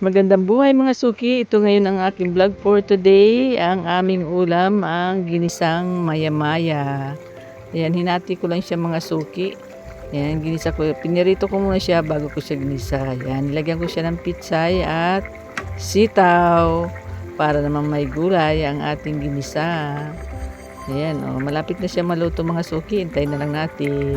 Magandang buhay mga suki. Ito ngayon ang aking vlog for today. Ang aming ulam ang ginisang maya-maya. Ayan, hinati ko lang siya mga suki. Ayan, ginisa ko. Pinirito ko muna siya bago ko siya ginisa. Ayan, nilagyan ko siya ng pitsay at sitaw para naman may gulay ang ating ginisa. Ayan, oh, malapit na siya maluto mga suki. Hintayin na lang natin.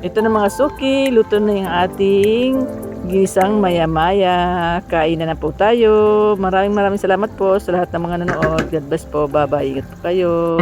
Ito na mga suki, luto na yung ating ginisang maya-maya. Kain na po tayo. Maraming salamat po sa lahat ng mga nanonood. God bless po. Bye-bye. Ingat po kayo.